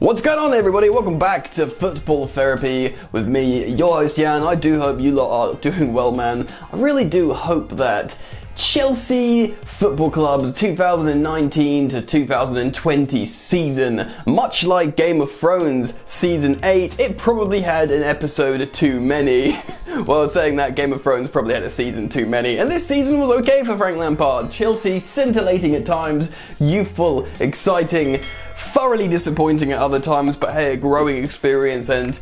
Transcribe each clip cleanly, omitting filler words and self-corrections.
What's going on, everybody? Welcome back to Football Therapy with me, your host Jan. I do hope you lot are doing well, man. I really do hope that Chelsea Football Club's 2019 to 2020 season, much like Game of Thrones Season 8, it probably had an episode too many. Well, saying that, Game of Thrones probably had a season too many, and this season was okay for Frank Lampard. Chelsea scintillating at times, youthful, exciting, thoroughly disappointing at other times, but hey, a growing experience, and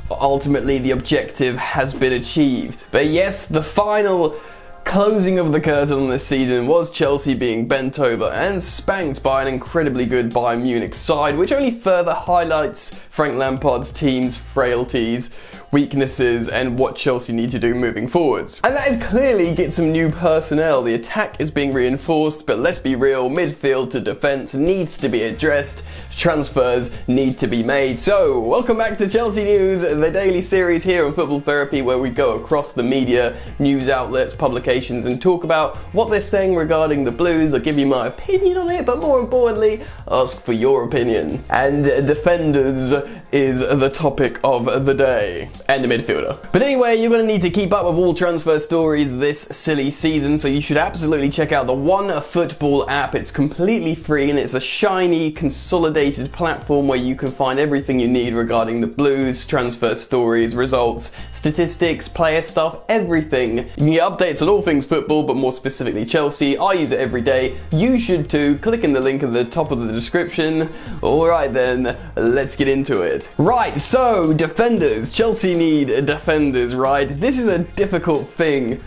ultimately the objective has been achieved. But yes, the final closing of the curtain on this season was Chelsea being bent over and spanked by an incredibly good Bayern Munich side, which only further highlights Frank Lampard's team's frailties, weaknesses, and what Chelsea need to do moving forwards. And that is clearly get some new personnel. The attack is being reinforced, but let's be real, midfield to defence needs to be addressed, transfers need to be made. So, welcome back to Chelsea News, the daily series here on Football Therapy, where we go across the media, news outlets, publications, and talk about what they're saying regarding the Blues. I'll give you my opinion on it, but more importantly, ask for your opinion. And defenders is the topic of the day. And a midfielder. But anyway, you're going to need to keep up with all transfer stories this silly season, so you should absolutely check out the One Football app. It's completely free and it's a shiny, consolidated platform where you can find everything you need regarding the Blues, transfer stories, results, statistics, player stuff, everything. You can get updates on all things football, but more specifically Chelsea. I use it every day. You should too. Click in the link at the top of the description. Alright then, let's get into it. Right, so defenders. Chelsea need defenders, right? This is a difficult thing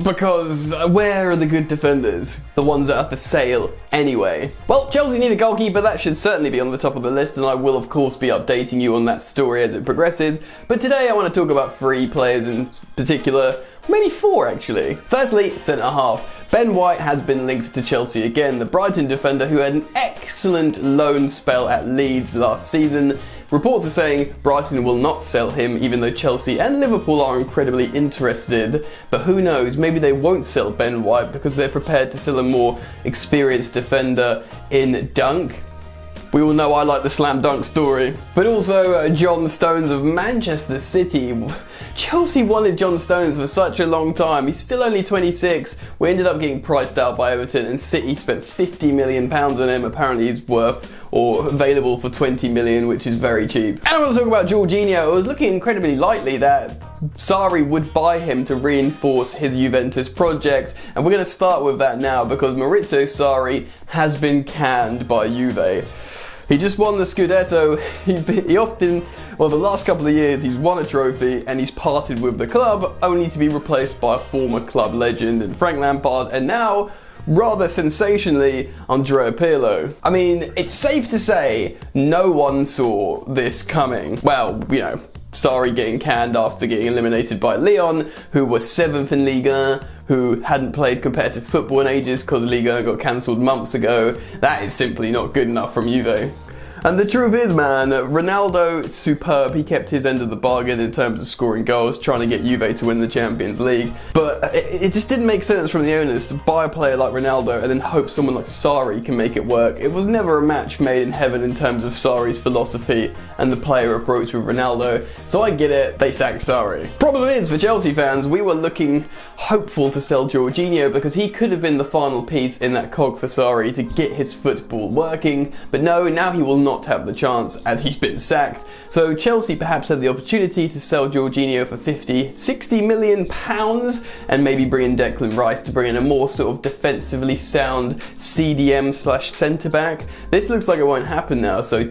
because where are the good defenders? The ones that are for sale anyway. Well, Chelsea need a goalkeeper. That should certainly be on the top of the list, and I will of course be updating you on that story as it progresses. But today I want to talk about 3 players in particular, maybe 4 actually. Firstly, centre half. Ben White has been linked to Chelsea again. The Brighton defender, who had an excellent loan spell at Leeds last season. Reports are saying Brighton will not sell him, even though Chelsea and Liverpool are incredibly interested. But who knows, maybe they won't sell Ben White because they're prepared to sell a more experienced defender in Dunk. We all know I like the slam dunk story. But also John Stones of Manchester City. Chelsea wanted John Stones for such a long time. He's still only 26. We ended up getting priced out by Everton, and City spent £50 million on him. Apparently he's worth or available for 20 million, which is very cheap. And I want to talk about Jorginho. It was looking incredibly likely that Sarri would buy him to reinforce his Juventus project, and we're going to start with that now because Maurizio Sarri has been canned by Juve. He just won the Scudetto. He often, well, the last couple of years, he's won a trophy and he's parted with the club, only to be replaced by a former club legend in Frank Lampard, and now, rather sensationally, Andrea Pirlo. I mean, it's safe to say no one saw this coming. Well, you know, Sarri getting canned after getting eliminated by Lyon, who were 7th in Ligue 1, who hadn't played competitive football in ages because Ligue 1 got cancelled months ago. That is simply not good enough from Juve. And the truth is, man, Ronaldo, superb. He kept his end of the bargain in terms of scoring goals, trying to get Juve to win the Champions League. But it just didn't make sense from the owners to buy a player like Ronaldo and then hope someone like Sarri can make it work. It was never a match made in heaven in terms of Sarri's philosophy and the player approach with Ronaldo. So I get it, they sacked Sarri. Problem is, for Chelsea fans, we were looking hopeful to sell Jorginho because he could have been the final piece in that cog for Sarri to get his football working. But no, now he will not have the chance as he's been sacked. So Chelsea perhaps had the opportunity to sell Jorginho for 50-60 million pounds and maybe bring in Declan Rice to bring in a more sort of defensively sound CDM / centre back. This looks like it won't happen now, so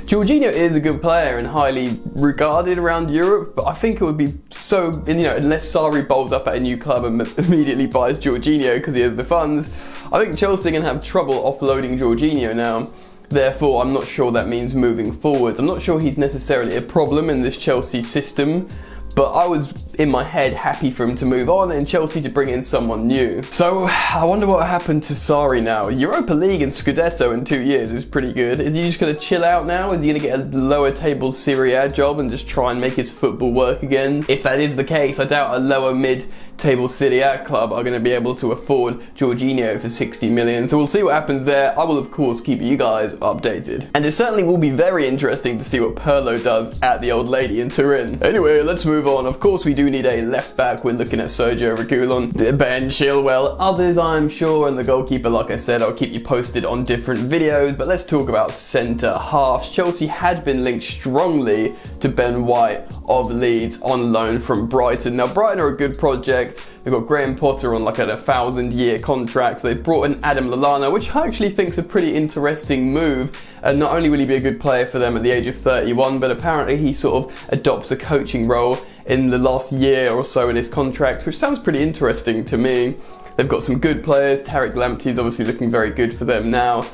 Jorginho is a good player and highly regarded around Europe, but I think it would be so, you know, unless Sarri bowls up at a new club and immediately buys Jorginho because he has the funds, I think Chelsea are going to have trouble offloading Jorginho now. Therefore, I'm not sure that means moving forwards. I'm not sure he's necessarily a problem in this Chelsea system, but I was, in my head, happy for him to move on and Chelsea to bring in someone new. So, I wonder what happened to Sarri now. Europa League and Scudetto in 2 years is pretty good. Is he just going to chill out now? Is he going to get a lower table Serie A job and just try and make his football work again? If that is the case, I doubt a lower mid table Serie club are going to be able to afford Jorginho for 60 million. So we'll see what happens there. I will of course keep you guys updated. And it certainly will be very interesting to see what Pirlo does at the old lady in Turin. Anyway, let's move on. Of course we do need a left back. We're looking at Sergio Reguilon, Ben Chilwell, others I'm sure, and the goalkeeper, like I said, I'll keep you posted on different videos. But let's talk about centre halves. Chelsea had been linked strongly to Ben White of Leeds on loan from Brighton. Now Brighton are a good project. They've got Graham Potter on like a 1,000-year contract. They've brought in Adam Lallana, which I actually think is a pretty interesting move. And not only will he be a good player for them at the age of 31, but apparently he sort of adopts a coaching role in the last year or so in his contract, which sounds pretty interesting to me. They've got some good players. Tariq Lamptey is obviously looking very good for them now.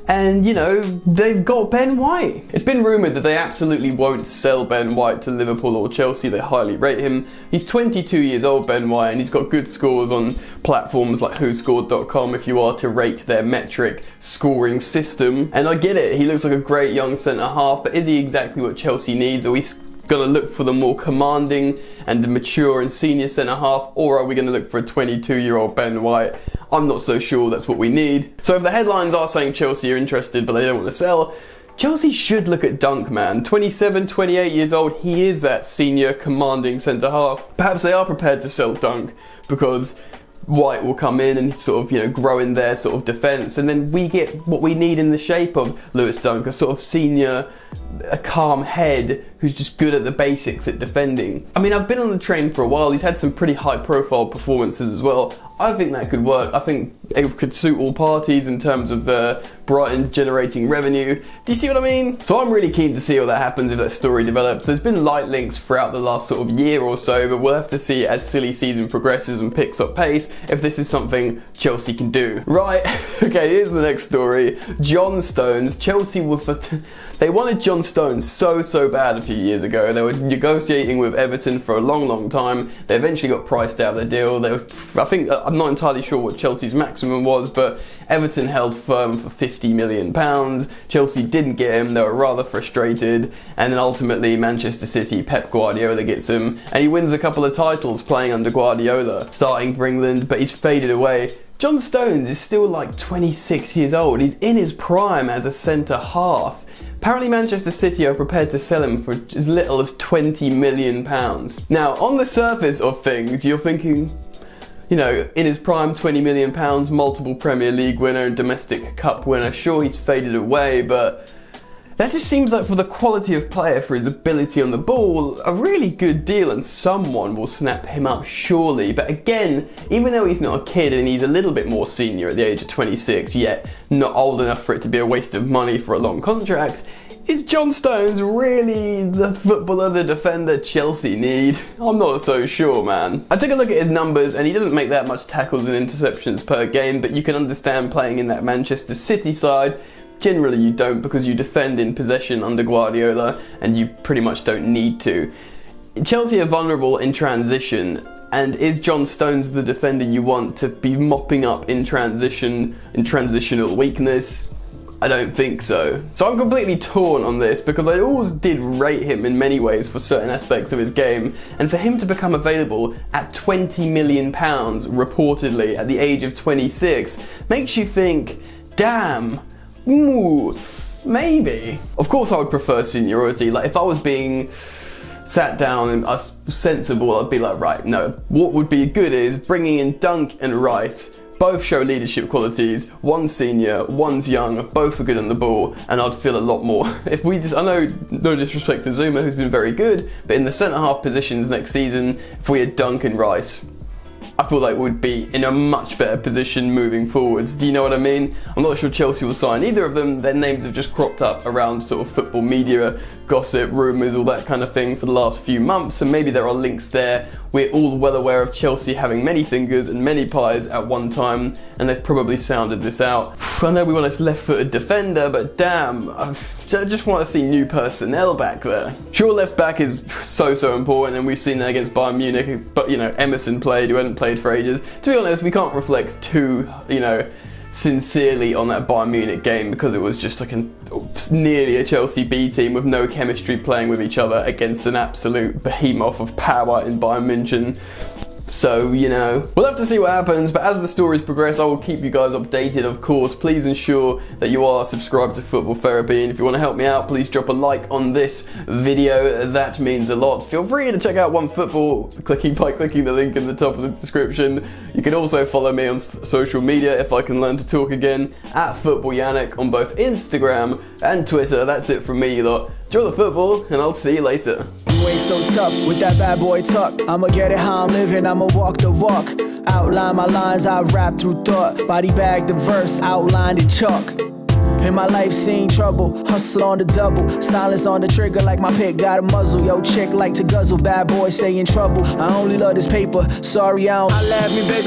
And, you know, they've got Ben White. It's been rumoured that they absolutely won't sell Ben White to Liverpool or Chelsea. They highly rate him. He's 22 years old, Ben White, and he's got good scores on platforms like WhoScored.com if you are to rate their metric scoring system. And I get it, he looks like a great young centre-half, but is he exactly what Chelsea needs? Are we going to look for the more commanding and mature and senior centre-half, or are we going to look for a 22-year-old Ben White? I'm not so sure that's what we need. So if the headlines are saying Chelsea are interested but they don't want to sell, Chelsea should look at Dunk, man. 27, 28 years old, he is that senior commanding centre-half. Perhaps they are prepared to sell Dunk because White will come in and sort of, you know, grow in their sort of defence, and then we get what we need in the shape of Lewis Dunk, a sort of senior, a calm head who's just good at the basics at defending. I mean, I've been on the train for a while. He's had some pretty high profile performances as well. I think that could work. I think it could suit all parties in terms of Brighton generating revenue. Do you see what I mean? So I'm really keen to see how that happens if that story develops. There's been light links throughout the last sort of year or so, but we'll have to see as silly season progresses and picks up pace if this is something Chelsea can do. Right, okay, here's the next story. John Stones. Chelsea were they wanted John Stones so bad a few years ago. They were negotiating with Everton for a long time. They eventually got priced out of the deal. I'm not entirely sure what Chelsea's maximum was, but Everton held firm for £50 million. Chelsea didn't get him. They were rather frustrated, and then ultimately Manchester City, Pep Guardiola gets him, and he wins a couple of titles playing under Guardiola, starting for England, but he's faded away. John Stones is still like 26 years old. He's in his prime as a centre half. Apparently Manchester City are prepared to sell him for as little as £20 million. Now, on the surface of things, you're thinking, you know, in his prime, £20 million, multiple Premier League winner and domestic cup winner. Sure, he's faded away, but that just seems like, for the quality of player, for his ability on the ball, a really good deal, and someone will snap him up surely. But again, even though he's not a kid and he's a little bit more senior at the age of 26, yet not old enough for it to be a waste of money for a long contract, is John Stones really the footballer, the defender Chelsea need? I'm not so sure, man. I took a look at his numbers and he doesn't make that much tackles and interceptions per game, but you can understand playing in that Manchester City side. Generally you don't, because you defend in possession under Guardiola and you pretty much don't need to. Chelsea are vulnerable in transition, and is John Stones the defender you want to be mopping up in transition, in transitional weakness? I don't think so. So I'm completely torn on this, because I always did rate him in many ways for certain aspects of his game, and for him to become available at £20 million reportedly at the age of 26 makes you think, damn, ooh, maybe. Of course I would prefer seniority. Like, if I was being sat down and I was sensible, I'd be like, right, no, what would be good is bringing in Dunk and Rice. Both show leadership qualities, one's senior, one's young, both are good on the ball, and I'd feel a lot more. If we just, I know, no disrespect to Zuma, who's been very good, but in the centre-half positions next season, if we had Dunk and Rice, I feel like we'd be in a much better position moving forwards. Do you know what I mean? I'm not sure Chelsea will sign either of them. Their names have just cropped up around sort of football media, gossip, rumours, all that kind of thing for the last few months, so maybe there are links there. We're all well aware of Chelsea having many fingers and many pies at one time, and they've probably sounded this out. I know we want a left-footed defender, but damn, I just want to see new personnel back there. Sure, left back is so important, and we've seen that against Bayern Munich, but, you know, Emerson played, who hadn't played for ages. To be honest, we can't reflect too, you know, sincerely on that Bayern Munich game, because it was just like nearly a Chelsea B team with no chemistry playing with each other against an absolute behemoth of power in Bayern München. So, you know, we'll have to see what happens, but as the stories progress, I will keep you guys updated, of course. Please ensure that you are subscribed to Football Therapy, and if you want to help me out, please drop a like on this video. That means a lot. Feel free to check out OneFootball by clicking the link in the top of the description. You can also follow me on social media, if I can learn to talk again, at Football Yannick on both Instagram and Twitter. That's it from me, you lot. Enjoy the football, and I'll see you later. You ain't so tough with that bad boy tuck. I'ma get it how I'm living, I'ma walk the walk. Outline my lines, I rap through thought. Body bag the verse, outlined in chalk. In my life seen trouble, hustle on the double. Silence on the trigger like my pick got a muzzle. Yo chick like to guzzle, bad boy stay in trouble. I only love this paper, sorry I don't. I laugh me baby